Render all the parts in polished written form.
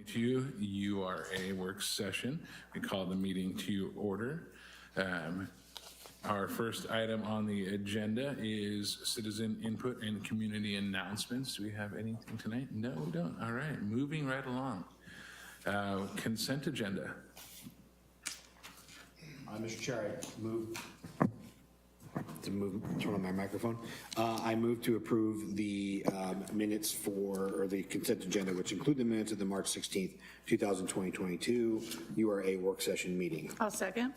To URA work session. We call the meeting to order. Our first item on the agenda is citizen input and community announcements. Do we have anything tonight? No, we don't. All right, moving right along. Consent agenda. Mr. Chair, turn on my microphone. I move to approve the minutes or the consent agenda, which include the minutes of the March 16th, 2022 URA work session meeting. I'll second.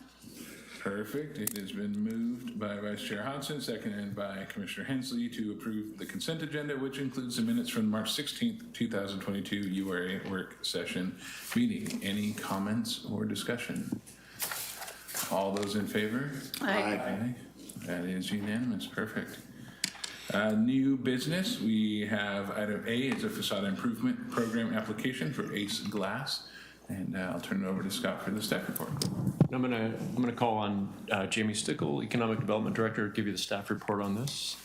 Perfect. It has been moved by Vice Chair Hodson, seconded by Commissioner Hensley to approve the consent agenda, which includes the minutes from March 16th, 2022 URA work session meeting. Any comments or discussion? All those in favor? Aye. That is unanimous. Perfect. New business. We have item A is a facade improvement program application for Ace Glass. And I'll turn it over to Scott for the staff report. I'm gonna call on Jamie Stickle, Economic Development Director, to give you the staff report on this.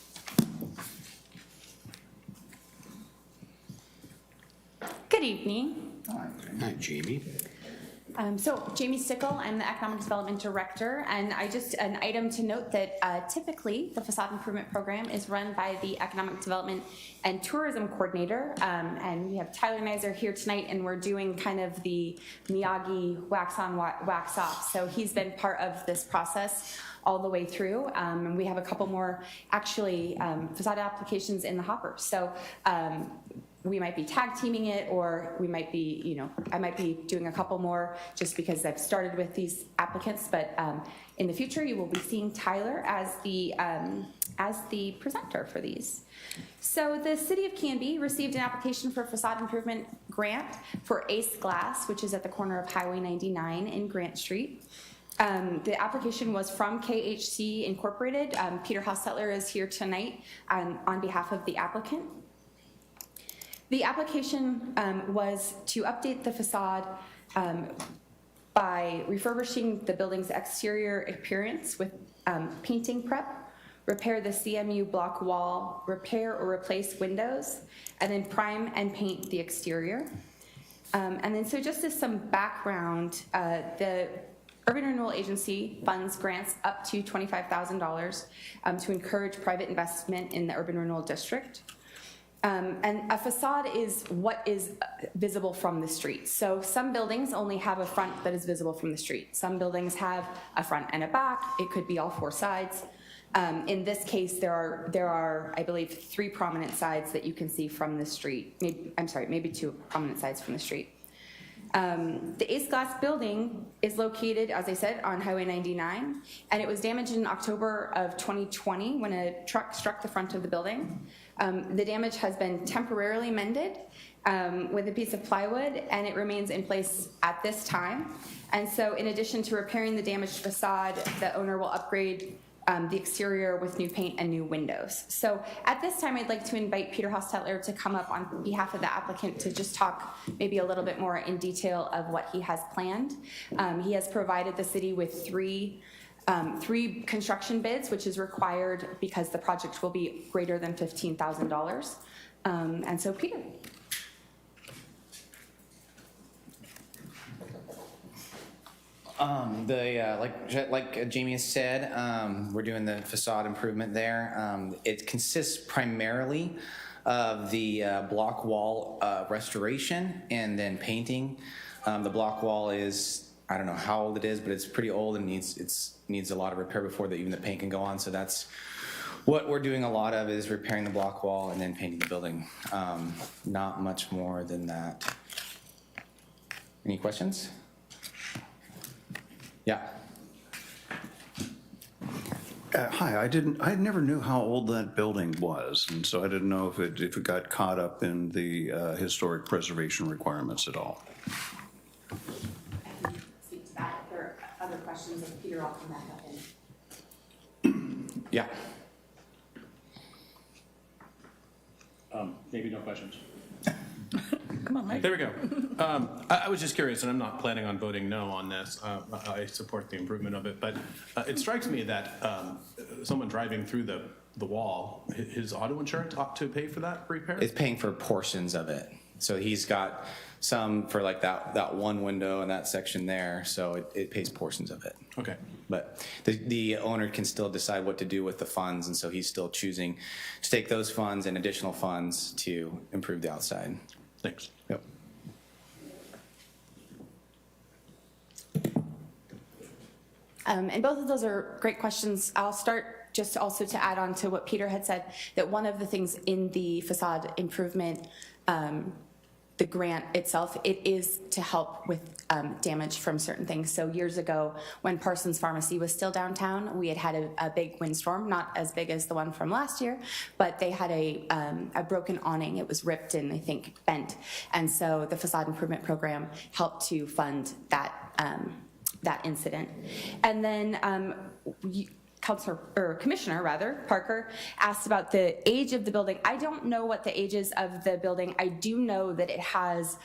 Good evening. Hi, Jamie. So Jamie Stickle, I'm the Economic Development Director, and an item to note that typically the Facade Improvement Program is run by the Economic Development and Tourism Coordinator, and we have Tyler Nizer here tonight, and we're doing kind of the Miyagi wax on, wax off. So he's been part of this process all the way through, and we have a couple more actually facade applications in the hopper. So we might be tag teaming it, or we might be, I might be doing a couple more just because I've started with these applicants, but in the future you will be seeing Tyler as the presenter for these. So the City of Canby received an application for facade improvement grant for Ace Glass, which is at the corner of Highway 99 in Grant Street. The application was from KHC Incorporated. Peter Hostetler is here tonight on behalf of the applicant. The application was to update the facade by refurbishing the building's exterior appearance with painting prep, repair the CMU block wall, repair or replace windows, and then prime and paint the exterior. And then so just as some background, the Urban Renewal Agency funds grants up to $25,000 to encourage private investment in the urban renewal district. And a facade is what is visible from the street. So some buildings only have a front that is visible from the street. Some buildings have a front and a back. It could be all four sides. In this case, there are, I believe, 3 prominent sides that you can see from the street. Maybe 2 prominent sides from the street. The Ace Glass building is located, as I said, on Highway 99, and it was damaged in October of 2020 when a truck struck the front of the building. The damage has been temporarily mended with a piece of plywood, and it remains in place at this time. And so in addition to repairing the damaged facade, the owner will upgrade the exterior with new paint and new windows. So at this time, I'd like to invite Peter Hostetler to come up on behalf of the applicant to just talk maybe a little bit more in detail of what he has planned. He has provided the city with three construction bids, which is required because the project will be greater than $15,000. And so Peter. Like Jamie has said, we're doing the facade improvement there. It consists primarily of the block wall restoration and then painting. The block wall is, I don't know how old it is, but it's pretty old and needs a lot of repair before even the paint can go on. So that's what we're doing a lot of, is repairing the block wall and then painting the building. Not much more than that. Any questions? Yeah. Hi, I never knew how old that building was, and so I didn't know if it got caught up in the historic preservation requirements at all. Speak to that. If there are other questions, if Peter, I'll come back up in. Yeah. Maybe no questions. Come on, Mike. There we go. I was just curious, and I'm not planning on voting no on this. I support the improvement of it, but it strikes me that someone driving through the wall, his auto insurance ought to pay for that repair? It's paying for portions of it. So he's got some for like that one window and that section there, so it pays portions of it. Okay. But the owner can still decide what to do with the funds, and so he's still choosing to take those funds and additional funds to improve the outside. Thanks. Yep. And both of those are great questions. I'll start just also to add on to what Peter had said, that one of the things in the facade improvement, the grant itself, it is to help with damage from certain things. So years ago, when Parsons Pharmacy was still downtown, we had a big windstorm, not as big as the one from last year, but they had a broken awning. It was ripped and I think bent. And so the facade improvement program helped to fund that incident. And then Commissioner Parker asked about the age of the building. I don't know what the age is of the building. I do know that it has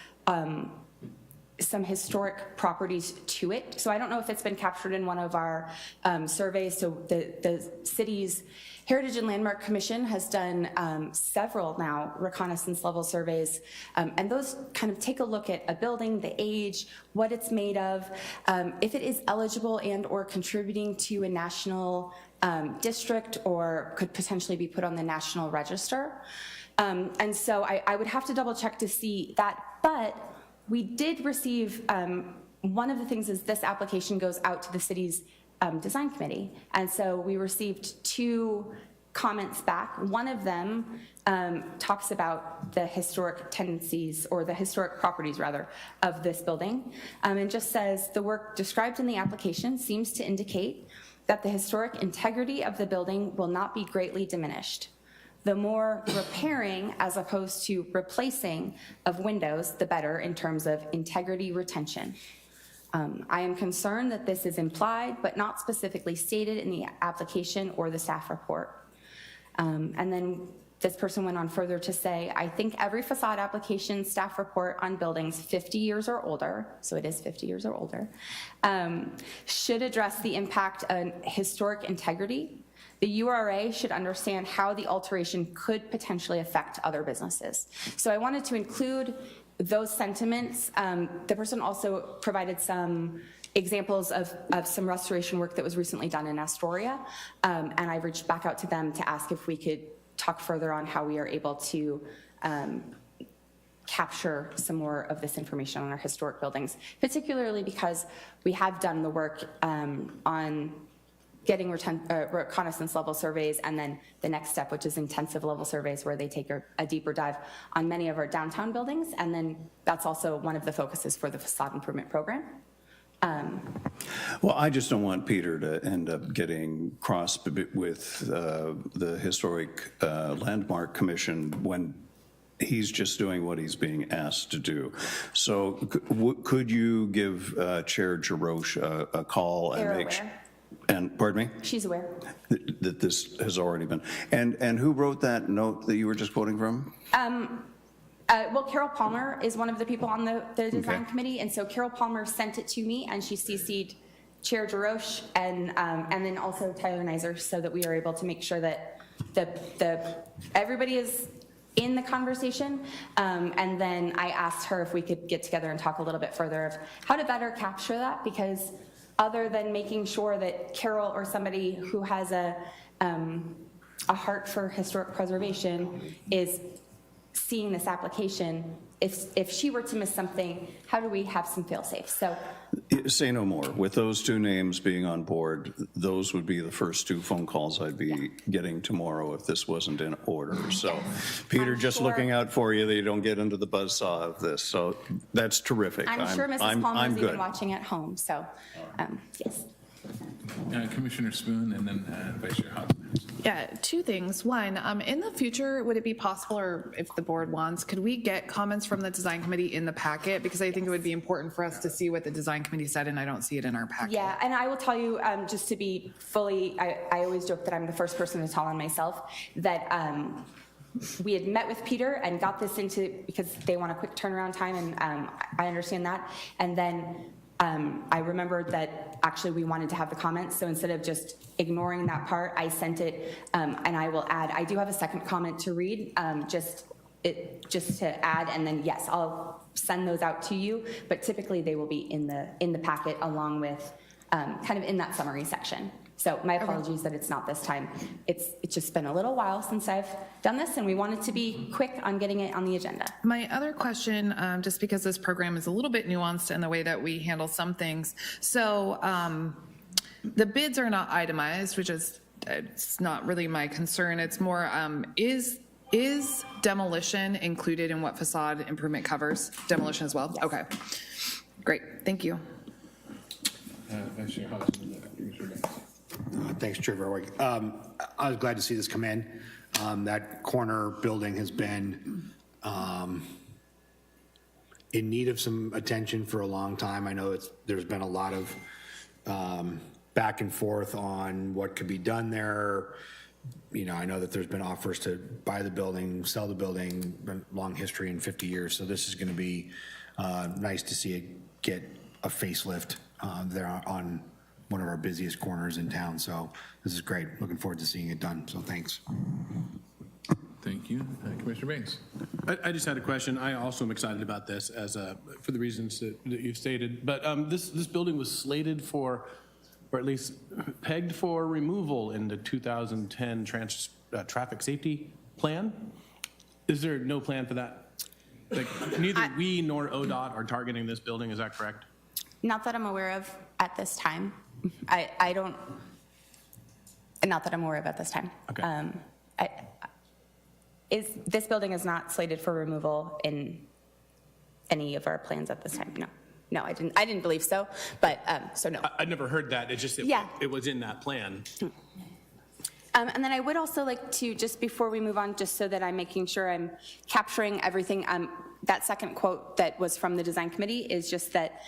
some historic properties to it. So I don't know if it's been captured in one of our surveys. So the city's Heritage and Landmark Commission has done several now reconnaissance level surveys, and those kind of take a look at a building, the age, what it's made of, if it is eligible and or contributing to a national district or could potentially be put on the National Register. And so I would have to double check to see that, but we did receive, one of the things is this application goes out to the city's design committee. And so we received 2 comments back. One of them talks about the historic tendencies, or the historic properties rather, of this building, and just says the work described in the application seems to indicate that the historic integrity of the building will not be greatly diminished. The more repairing as opposed to replacing of windows, the better in terms of integrity retention. I am concerned that this is implied but not specifically stated in the application or the staff report. And then this person went on further to say, I think every facade application staff report on buildings 50 years or older, so it is 50 years or older, should address the impact on historic integrity. The URA should understand how the alteration could potentially affect other businesses. So I wanted to include those sentiments. The person also provided some examples of some restoration work that was recently done in Astoria, and I reached back out to them to ask if we could talk further on how we are able to capture some more of this information on our historic buildings, particularly because we have done the work on getting reconnaissance level surveys, and then the next step, which is intensive level surveys, where they take a deeper dive on many of our downtown buildings, and then that's also one of the focuses for the facade improvement program. Well, I just don't want Peter to end up getting crossed with the Historic Landmark Commission when he's just doing what he's being asked to do. So could you give Chair Jarosh a call and make sure? And pardon me? She's aware. That this has already been. And who wrote that note that you were just quoting from? Well, Carol Palmer is one of the people on the design committee, and so Carol Palmer sent it to me, and she CC'd Chair Jarosh and then also Tyler Nizer, so that we are able to make sure that everybody is in the conversation. And then I asked her if we could get together and talk a little bit further of how to better capture that, because other than making sure that Carol or somebody who has a heart for historic preservation is seeing this application, if she were to miss something, how do we have some fail-safe? So say no more. With those 2 names being on board, those would be the first 2 phone calls I'd be getting tomorrow if this wasn't in order. So Peter, just looking out for you that you don't get into the buzzsaw of this. So that's terrific. I'm sure Mrs. Palmer's good. even watching at home, so yes. Commissioner Spoon, and then Vice Chair Hodgson. Yeah, 2 things. One, in the future, would it be possible, or if the board wants, could we get comments from the design committee in the packet? Because I think it would be important for us to see what the design committee said, and I don't see it in our packet. Yeah, and I will tell you, just to be fully, I always joke that I'm the first person to tell on myself, that we had met with Peter and got this into, because they want a quick turnaround time, and I understand that. And then I remembered that actually we wanted to have the comments, so instead of just ignoring that part, I sent it, and I will add, I do have a second comment to read, just just to add, and then yes, I'll send those out to you, but typically they will be in the packet along with, kind of in that summary section. So my apologies that it's not this time. It's just been a little while since I've done this, and we wanted to be quick on getting it on the agenda. My other question, just because this program is a little bit nuanced in the way that we handle some things. So the bids are not itemized, which is, it's not really my concern. It's more, is demolition included in what facade improvement covers? Demolition as well? Yes. Okay, great, thank you. Vice Chair Hodgson, Commissioner Banks. Thanks, Chair Verwig. I was glad to see this come in. That corner building has been in need of some attention for a long time. I know there's been a lot of back and forth on what could be done there. You know, I know that there's been offers to buy the building, sell the building, been long history in 50 years. So this is going to be nice to see it get a facelift there on one of our busiest corners in town. So this is great. Looking forward to seeing it done. So thanks. Thank you. Commissioner Banks. I just had a question. I also am excited about this for the reasons that you've stated. But this building was slated for, or at least pegged for removal in the 2010 traffic safety plan. Is there no plan for that? Like, neither we nor ODOT are targeting this building, is that correct? Not that I'm aware of at this time. I don't, not that I'm aware of at this time. Okay. This building is not slated for removal in any of our plans at this time, no. No, I didn't believe so, but, so no. I'd never heard that, it just, Yeah. it was in that plan. And then I would also like to, just before we move on, just so that I'm making sure I'm capturing everything, that second quote that was from the design committee is just that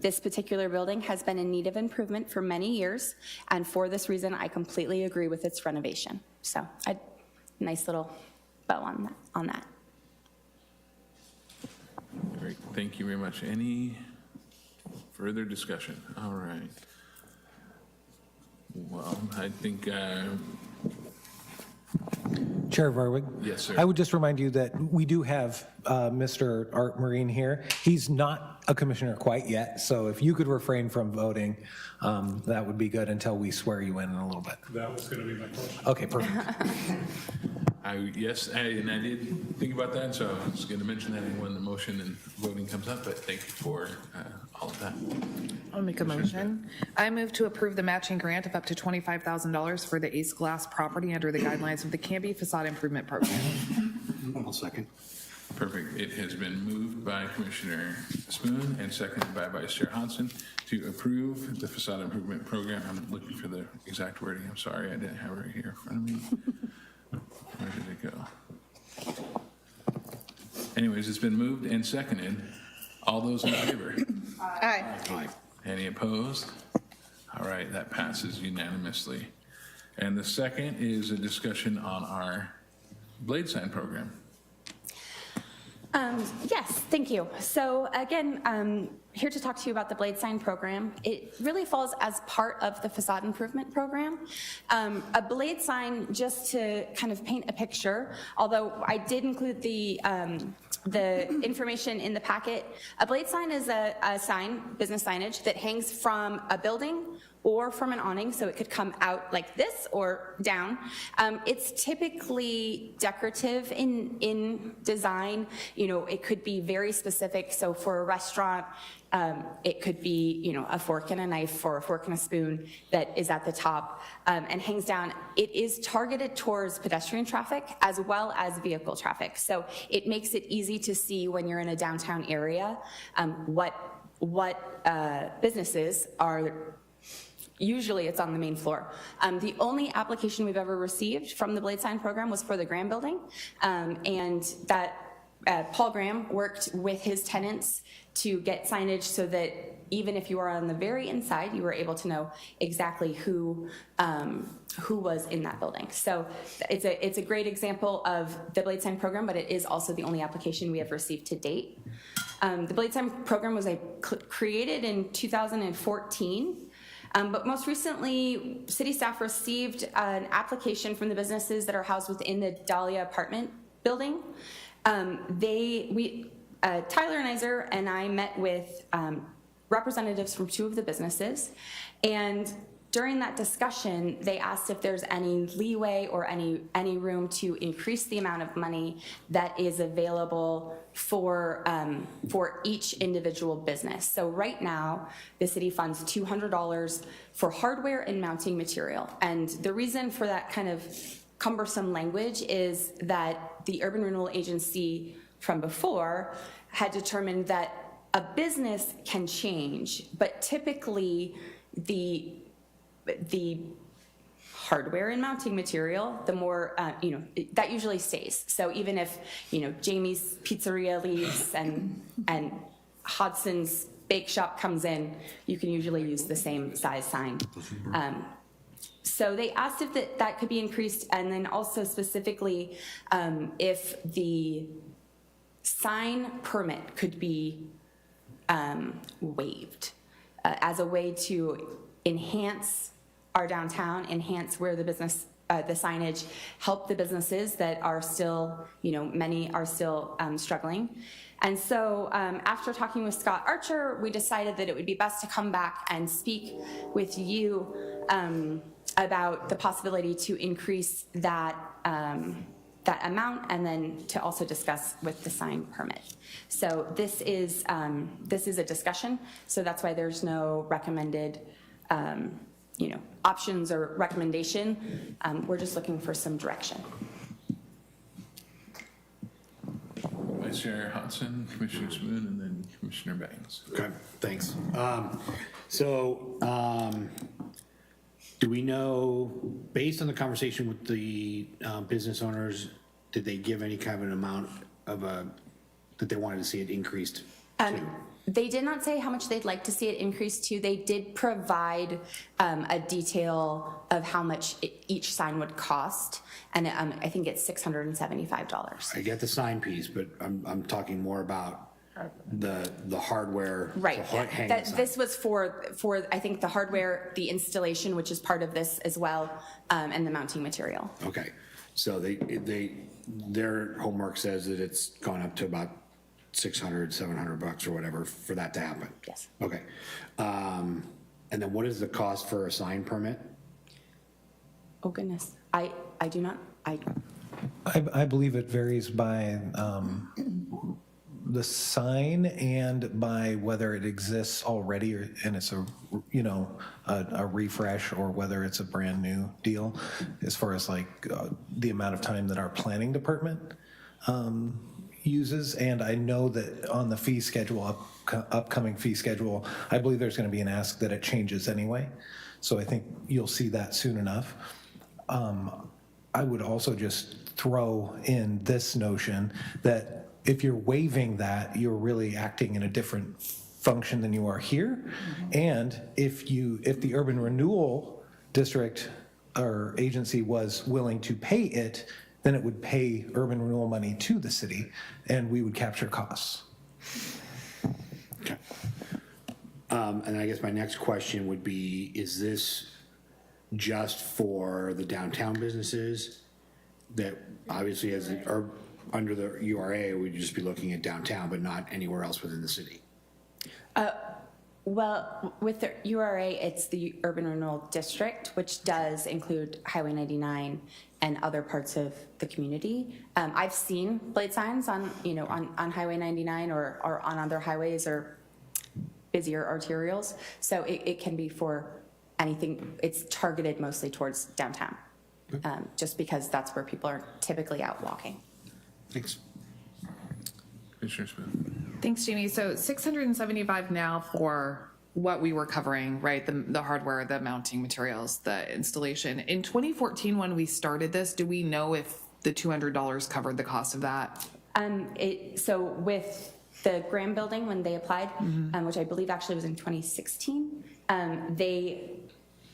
this particular building has been in need of improvement for many years, and for this reason, I completely agree with its renovation. So, nice little bow on that. Great, thank you very much. Any further discussion? All right. Well, I think, Chair Varwig? Yes, sir. I would just remind you that we do have Mr. Art Marine here. He's not a commissioner quite yet, so if you could refrain from voting, that would be good until we swear you in a little bit. That was going to be my question. Okay, perfect. yes, and I did think about that, so I was going to mention that when the motion and voting comes up, but thank you for all of that. I'll make a motion. I move to approve the matching grant of up to $25,000 for the Ace Glass property under the guidelines of the Camby Facade Improvement Program. I'll second. Perfect. It has been moved by Commissioner Spoon and seconded by Vice Chair Hodgson to approve the facade improvement program. I'm looking for the exact wording. I'm sorry, I didn't have it right here in front of me. Where did it go? Anyways, it's been moved and seconded. All those in favor? Aye. Aye. Any opposed? All right, that passes unanimously. And the second is a discussion on our blade sign program. Yes, thank you. So again, here to talk to you about the blade sign program. It really falls as part of the facade improvement program. A blade sign, just to kind of paint a picture, although I did include the information in the packet, a blade sign is a sign, business signage, that hangs from a building or from an awning, so it could come out like this or down. It's typically decorative in design. You know, it could be very specific. So for a restaurant, it could be, you know, a fork and a knife or a fork and a spoon that is at the top and hangs down. It is targeted towards pedestrian traffic as well as vehicle traffic. So it makes it easy to see when you're in a downtown area what businesses are. Usually it's on the main floor. The only application we've ever received from the blade sign program was for the Graham building, and that Paul Graham worked with his tenants to get signage so that even if you were on the very inside, you were able to know exactly who was in that building. So it's a great example of the blade sign program, but it is also the only application we have received to date. The blade sign program was created in 2014. But most recently, city staff received an application from the businesses that are housed within the Dahlia apartment building. Tyler Nizer and I met with representatives from 2 of the businesses, and during that discussion, they asked if there's any leeway or any room to increase the amount of money that is available for each individual business. So right now, the city funds $200 for hardware and mounting material. And the reason for that kind of cumbersome language is that the Urban Renewal Agency from before had determined that a business can change, but typically the hardware and mounting material, the more, that usually stays. So even if, Jamie's Pizzeria leaves and Hodson's Bake Shop comes in, you can usually use the same size sign. So they asked if that could be increased, and then also specifically if the sign permit could be waived as a way to enhance our downtown, enhance where the business, the signage, help the businesses that are still, many are still struggling. And so after talking with Scott Archer, we decided that it would be best to come back and speak with you about the possibility to increase that that amount, and then to also discuss with the sign permit. So this is a discussion, so that's why there's no recommended options or recommendation. We're just looking for some direction. Vice Chair Hodson, Commissioner Spoon, and then Commissioner Banks. Okay, thanks. Do we know, based on the conversation with the business owners, did they give any kind of an amount of that they wanted to see it increased to? They did not say how much they'd like to see it increased to. They did provide a detail of how much each sign would cost, and I think it's $675. I get the sign piece, but I'm talking more about the hardware. Right. to hang the sign. This was for I think the hardware, the installation, which is part of this as well, and the mounting material. Okay, so their homework says that it's gone up to about $600-700 or whatever for that to happen. Yes. Okay, and then what is the cost for a sign permit? Oh goodness, I do not. I believe it varies by the sign and by whether it exists already and it's a refresh, or whether it's a brand new deal, as far as the amount of time that our planning department uses. And I know that on the fee schedule, upcoming fee schedule, I believe there's going to be an ask that it changes anyway. So I think you'll see that soon enough. I would also just throw in this notion that if you're waiving that, you're really acting in a different function than you are here. And if the urban renewal district or agency was willing to pay it, then it would pay urban renewal money to the city, and we would capture costs. Okay. And I guess my next question would be, is this just for the downtown businesses that obviously are under the URA, we'd just be looking at downtown, but not anywhere else within the city? Well, with the URA, it's the Urban Renewal District, which does include Highway 99 and other parts of the community. I've seen blade signs on Highway 99 or on other highways or busier arterials. So it can be for anything. It's targeted mostly towards downtown, just because that's where people are typically out walking. Thanks. Commissioner Spoon. Thanks, Jamie. So $675 now for what we were covering, right? The hardware, the mounting materials, the installation. In 2014, when we started this, do we know if the $200 covered the cost of that? So with the Graham Building, when they applied, which I believe actually was in 2016, they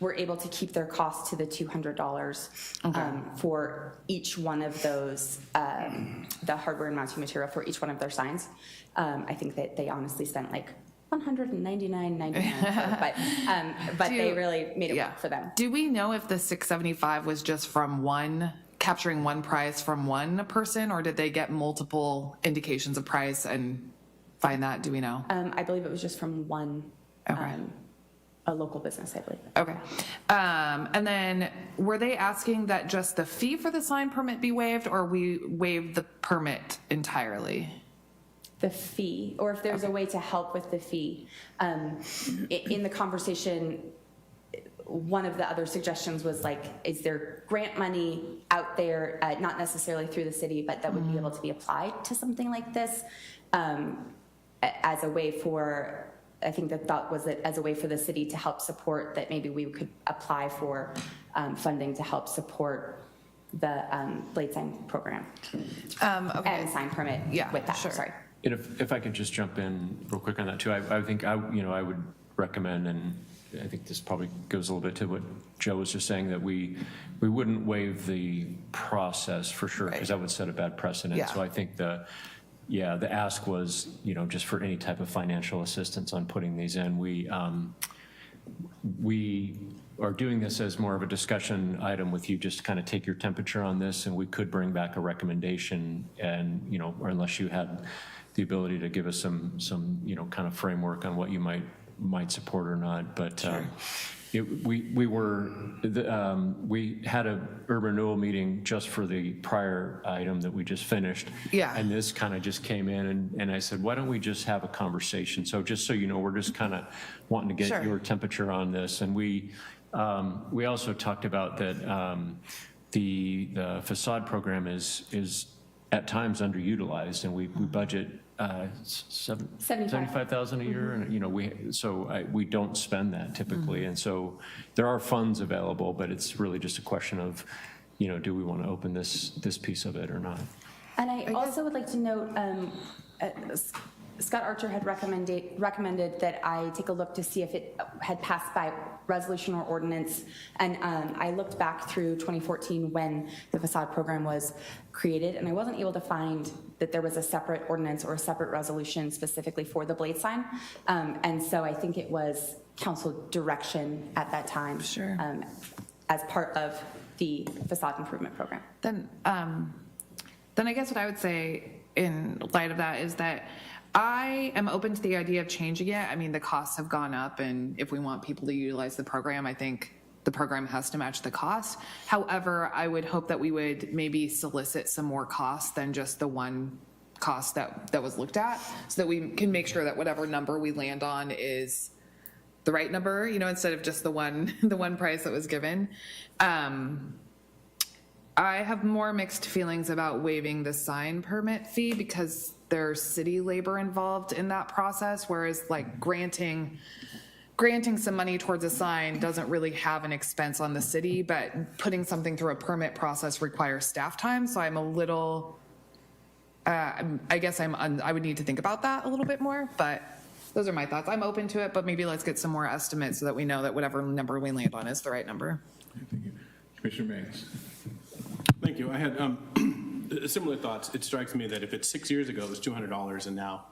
were able to keep their cost to the $200 for each one of those, the hardware and mounting material for each one of their signs. I think that they honestly spent like $199.99, but they really made it work for them. Do we know if the $675 was just from one capturing one price from one person, or did they get multiple indications of price and find that? Do we know? I believe it was just from one, Okay. a local business, I believe. Okay. And then were they asking that just the fee for the sign permit be waived, or we waive the permit entirely? The fee, or if there's a way to help with the fee. In the conversation, one of the other suggestions was like, is there grant money out there, not necessarily through the city, but that would be able to be applied to something like this as a way for, I think the thought was that as a way for the city to help support, that maybe we could apply for funding to help support the blade sign program Okay. and sign permit Yeah, with that, sure. sorry. And if I could just jump in real quick on that too, I think I would recommend, and I think this probably goes a little bit to what Joe was just saying, that we wouldn't waive the process for sure, because that would set a bad precedent. Yeah. So I think the ask was, just for any type of financial assistance on putting these in. We are doing this as more of a discussion item with you, just to kind of take your temperature on this, and we could bring back a recommendation, and, or unless you had the ability to give us some kind of framework on what you might support or not. But we had a urban renewal meeting just for the prior item that we just finished. Yeah. And this kind of just came in, and I said, why don't we just have a conversation? So just so you know, we're just kind of wanting to get Sure. your temperature on this. And we also talked about that the facade program is at times underutilized, and we budget $75,000 a year, and we don't spend that typically, and so there are funds available, but it's really just a question of, do we want to open this piece of it or not? And I also would like to note, Scott Archer had recommended that I take a look to see if it had passed by resolution or ordinance. And I looked back through 2014 when the facade program was created, and I wasn't able to find that there was a separate ordinance or a separate resolution specifically for the blade sign. And so I think it was council direction at that time. Sure. As part of the facade improvement program. Then I guess what I would say in light of that is that I am open to the idea of changing it. I mean, the costs have gone up, and if we want people to utilize the program, I think the program has to match the cost. However, I would hope that we would maybe solicit some more costs than just the one cost that was looked at, so that we can make sure that whatever number we land on is the right number, instead of just the one price that was given. I have more mixed feelings about waiving the sign permit fee because there's city labor involved in that process, whereas like granting some money towards a sign doesn't really have an expense on the city, but putting something through a permit process requires staff time. So I'm a little, I guess I would need to think about that a little bit more, but those are my thoughts. I'm open to it, but maybe let's get some more estimates so that we know that whatever number we land on is the right number. Thank you. Commissioner Banks. Thank you. I had similar thoughts. It strikes me that if it's 6 years ago, it was $200, and now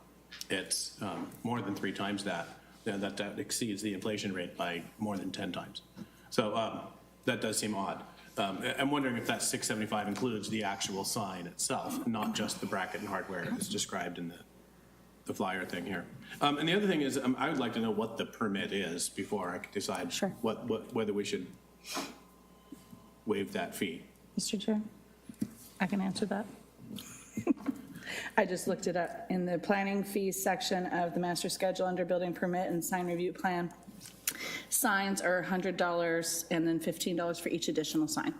it's more than 3 times that, that exceeds the inflation rate by more than 10 times. So that does seem odd. I'm wondering if that $675 includes the actual sign itself, not just the bracket and hardware as described in the flyer thing here. And the other thing is, I would like to know what the permit is before I can decide whether we should waive that fee. Mr. Chair, I can answer that. I just looked it up in the planning fees section of the master schedule under building permit and sign review plan. Signs are $100 and then $15 for each additional sign.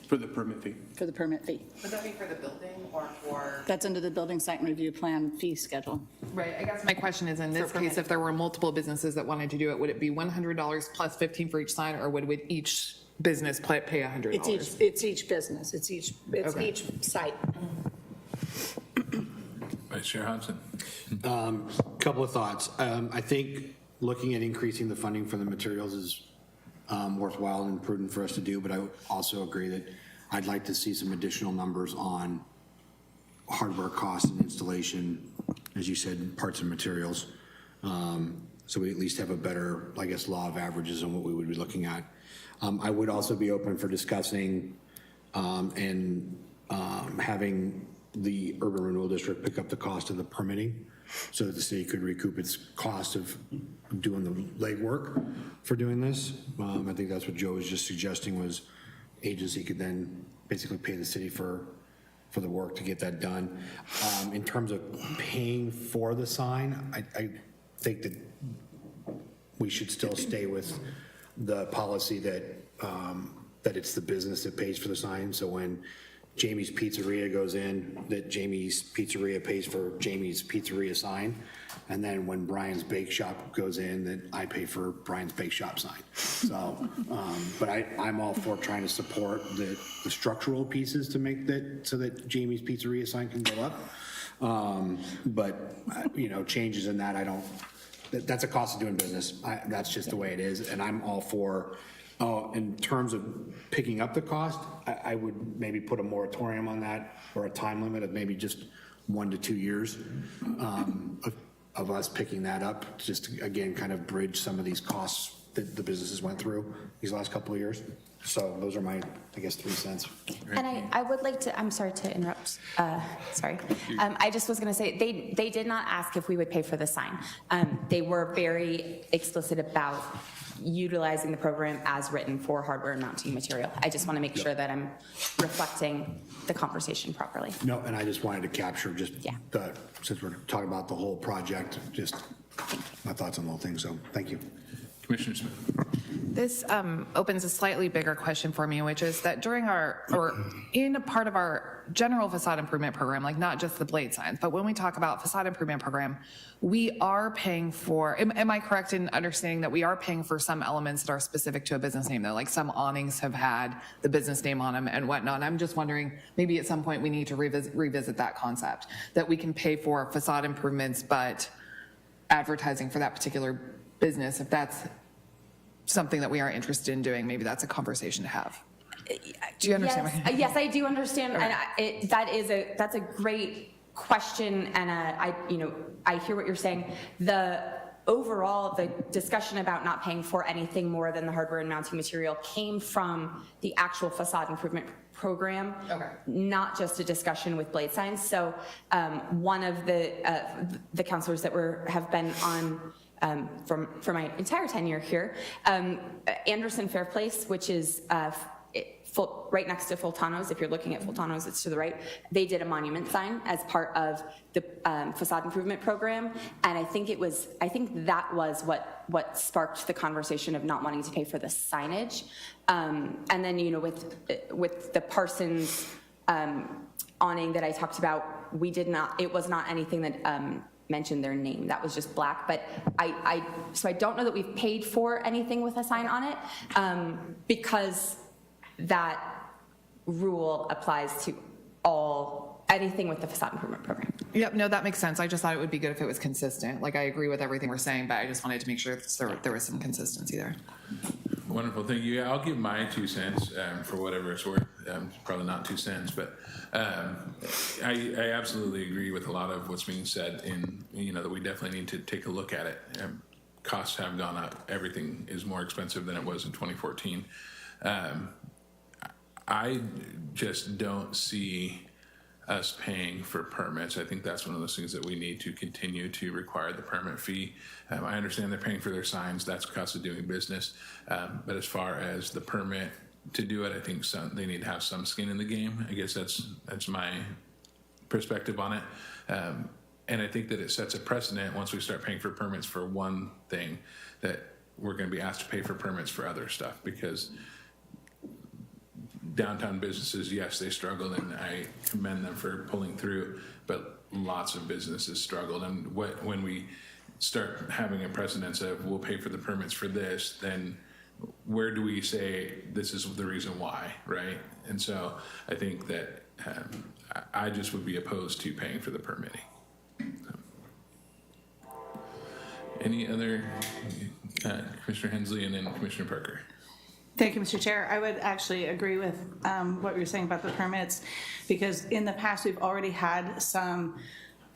For the permit fee. For the permit fee. Would that be for the building or for? That's under the building site and review plan fee schedule. Right, I guess my question is, in this case, if there were multiple businesses that wanted to do it, would it be $100 plus 15 for each sign, or would each business pay $100? It's each business. It's each site. Vice Chair Hodgson. Couple of thoughts. I think looking at increasing the funding for the materials is worthwhile and prudent for us to do, but I also agree that I'd like to see some additional numbers on hardware costs and installation, as you said, parts and materials. so we at least have a better, I guess, law of averages on what we would be looking at. I would also be open for discussing and having the urban renewal district pick up the cost of the permitting so that the city could recoup its cost of doing the legwork for doing this. I think that's what Joe was just suggesting, was agency could then basically pay the city for the work to get that done. In terms of paying for the sign, I think that we should still stay with the policy that it's the business that pays for the sign. So when Jamie's Pizzeria goes in, that Jamie's Pizzeria pays for Jamie's Pizzeria sign. And then when Brian's Bake Shop goes in, that I pay for Brian's Bake Shop sign. So, but I'm all for trying to support the structural pieces to make that, so that Jamie's Pizzeria sign can go up. But, changes in that, that's a cost of doing business. That's just the way it is. And I'm all for, in terms of picking up the cost, I would maybe put a moratorium on that, or a time limit of maybe just 1 to 2 years of us picking that up, just to, again, kind of bridge some of these costs that the businesses went through these last couple of years. So those are my, I guess, 3 cents. And I would like to, I'm sorry to interrupt, sorry. I just was gonna say, they did not ask if we would pay for the sign. They were very explicit about utilizing the program as written for hardware and mounting material. I just wanna make sure that I'm reflecting the conversation properly. No, and I just wanted to capture just since we're talking about the whole project, just my thoughts on the whole thing, so thank you. Commissioner Smith. This opens a slightly bigger question for me, which is that during in a part of our general facade improvement program, like not just the blade signs, but when we talk about facade improvement program, we are paying for, am I correct in understanding that we are paying for some elements that are specific to a business name, though? Like some awnings have had the business name on them and whatnot. I'm just wondering, maybe at some point we need to revisit that concept, that we can pay for facade improvements, but advertising for that particular business, if that's something that we are interested in doing, maybe that's a conversation to have. Do you understand? Yes, I do understand, and that's a great question, and I hear what you're saying. The discussion about not paying for anything more than the hardware and mounting material came from the actual facade improvement program, not just a discussion with blade signs. So one of the counselors that have been on for my entire tenure here, Anderson Fairplace, which is right next to Fultano's. If you're looking at Fultano's, it's to the right. They did a monument sign as part of the facade improvement program, and I think that was what sparked the conversation of not wanting to pay for the signage. And then with the Parsons awning that I talked about, it was not anything that mentioned their name. That was just black, but so I don't know that we've paid for anything with a sign on it, because that rule applies to anything with the facade improvement program. Yep, no, that makes sense. I just thought it would be good if it was consistent. Like, I agree with everything we're saying, but I just wanted to make sure there was some consistency there. Wonderful, thank you. Yeah, I'll give my 2 cents for whatever it's worth. Probably not 2 cents, but I absolutely agree with a lot of what's being said. That we definitely need to take a look at it. Costs have gone up. Everything is more expensive than it was in 2014. I just don't see us paying for permits. I think that's one of those things that we need to continue to require the permit fee. I understand they're paying for their signs. That's cost of doing business. But as far as the permit to do it, I think they need to have some skin in the game. I guess that's my perspective on it. And I think that it sets a precedent once we start paying for permits for one thing, that we're going to be asked to pay for permits for other stuff, because downtown businesses, yes, they struggled, and I commend them for pulling through, but lots of businesses struggled. And when we start having a precedence of we'll pay for the permits for this, then where do we say this is the reason why, right? And so I think that I just would be opposed to paying for the permitting. Any other, Commissioner Hensley and then Commissioner Parker? Thank you, Mr. Chair. I would actually agree with what you're saying about the permits, because in the past, we've already had some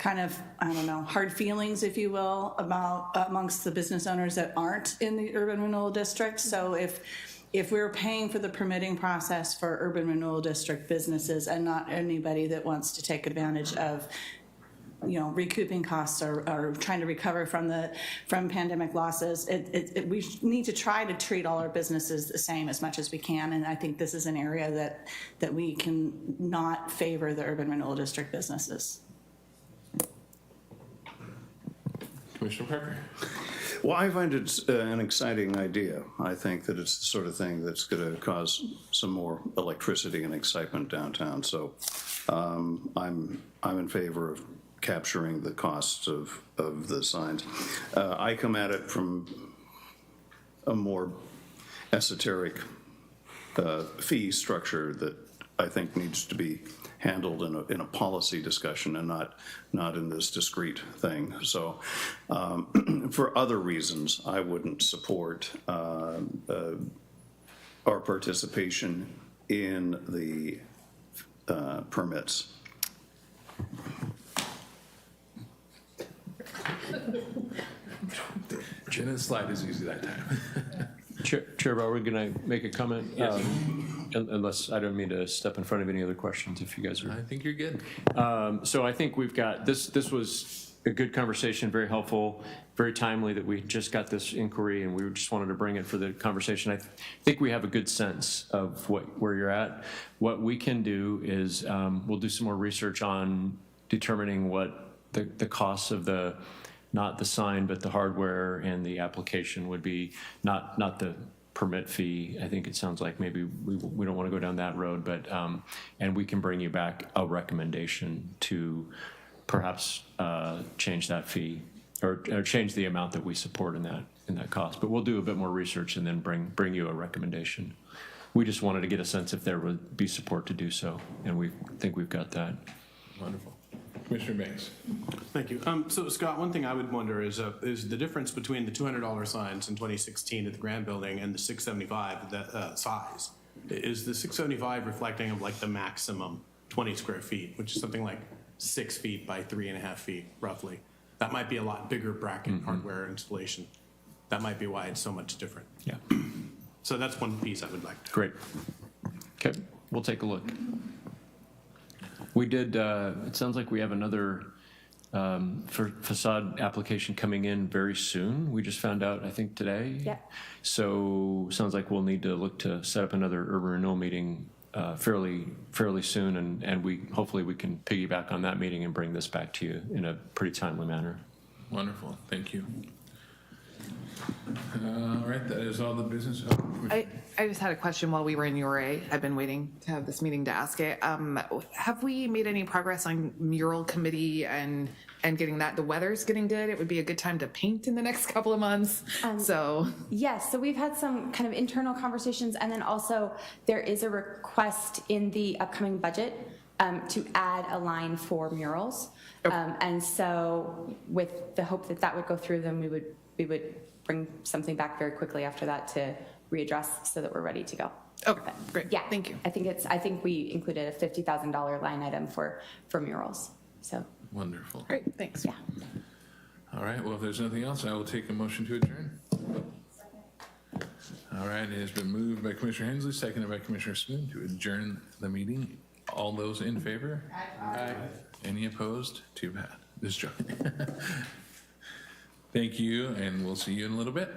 kind of, I don't know, hard feelings, if you will, about amongst the business owners that aren't in the urban renewal district. So if we're paying for the permitting process for urban renewal district businesses and not anybody that wants to take advantage of, you know, recouping costs or trying to recover from pandemic losses, we need to try to treat all our businesses the same as much as we can. And I think this is an area that we can not favor the urban renewal district businesses. Commissioner Parker? Well, I find it an exciting idea. I think that it's the sort of thing that's going to cause some more electricity and excitement downtown. So I'm in favor of capturing the costs of the signs. I come at it from a more esoteric fee structure that I think needs to be handled in a policy discussion and not in this discrete thing. So for other reasons, I wouldn't support our participation in the permits. Jenna's slide is easy that time. Chair Bauer, going to make a comment? Yes. Unless, I don't mean to step in front of any other questions if you guys are. I think you're good. So I think we've got, this was a good conversation, very helpful, very timely that we just got this inquiry and we just wanted to bring it for the conversation. I think we have a good sense of where you're at. What we can do is we'll do some more research on determining what the costs of not the sign, but the hardware and the application would be, not the permit fee. I think it sounds like maybe we don't want to go down that road, but, and we can bring you back a recommendation to perhaps change that fee or change the amount that we support in that cost. But we'll do a bit more research and then bring you a recommendation. We just wanted to get a sense if there would be support to do so, and we think we've got that. Wonderful. Commissioner Banks? Thank you. So Scott, one thing I would wonder is the difference between the $200 signs in 2016 at the Grand Building and the $675, that size. Is the $675 reflecting of like the maximum 20 square feet, which is something like 6 feet by 3.5 feet, roughly? That might be a lot bigger bracket hardware installation. That might be why it's so much different. Yeah. So that's one piece I would like to. Great. Okay, we'll take a look. We did, it sounds like we have another facade application coming in very soon. We just found out, I think, today. Yeah. So sounds like we'll need to look to set up another urban renewal meeting fairly soon, and hopefully we can piggyback on that meeting and bring this back to you in a pretty timely manner. Wonderful. Thank you. All right, that is all the business. I just had a question while we were in URA. I've been waiting to have this meeting to ask it. Have we made any progress on mural committee and getting that? The weather's getting good. It would be a good time to paint in the next couple of months. Yes, so we've had some kind of internal conversations, and then also there is a request in the upcoming budget to add a line for murals. And so with the hope that that would go through, then we would bring something back very quickly after that to readdress so that we're ready to go. Okay, great. Yeah, Thank you. I think we included a $50,000 line item for murals. So Wonderful. Great, thanks. yeah. All right, well, if there's nothing else, I will take a motion to adjourn. All right, it has been moved by Commissioner Hensley, seconded by Commissioner Spoon to adjourn the meeting. All those in favor? Aye. Any opposed? Too bad. Just joking. Thank you, and we'll see you in a little bit.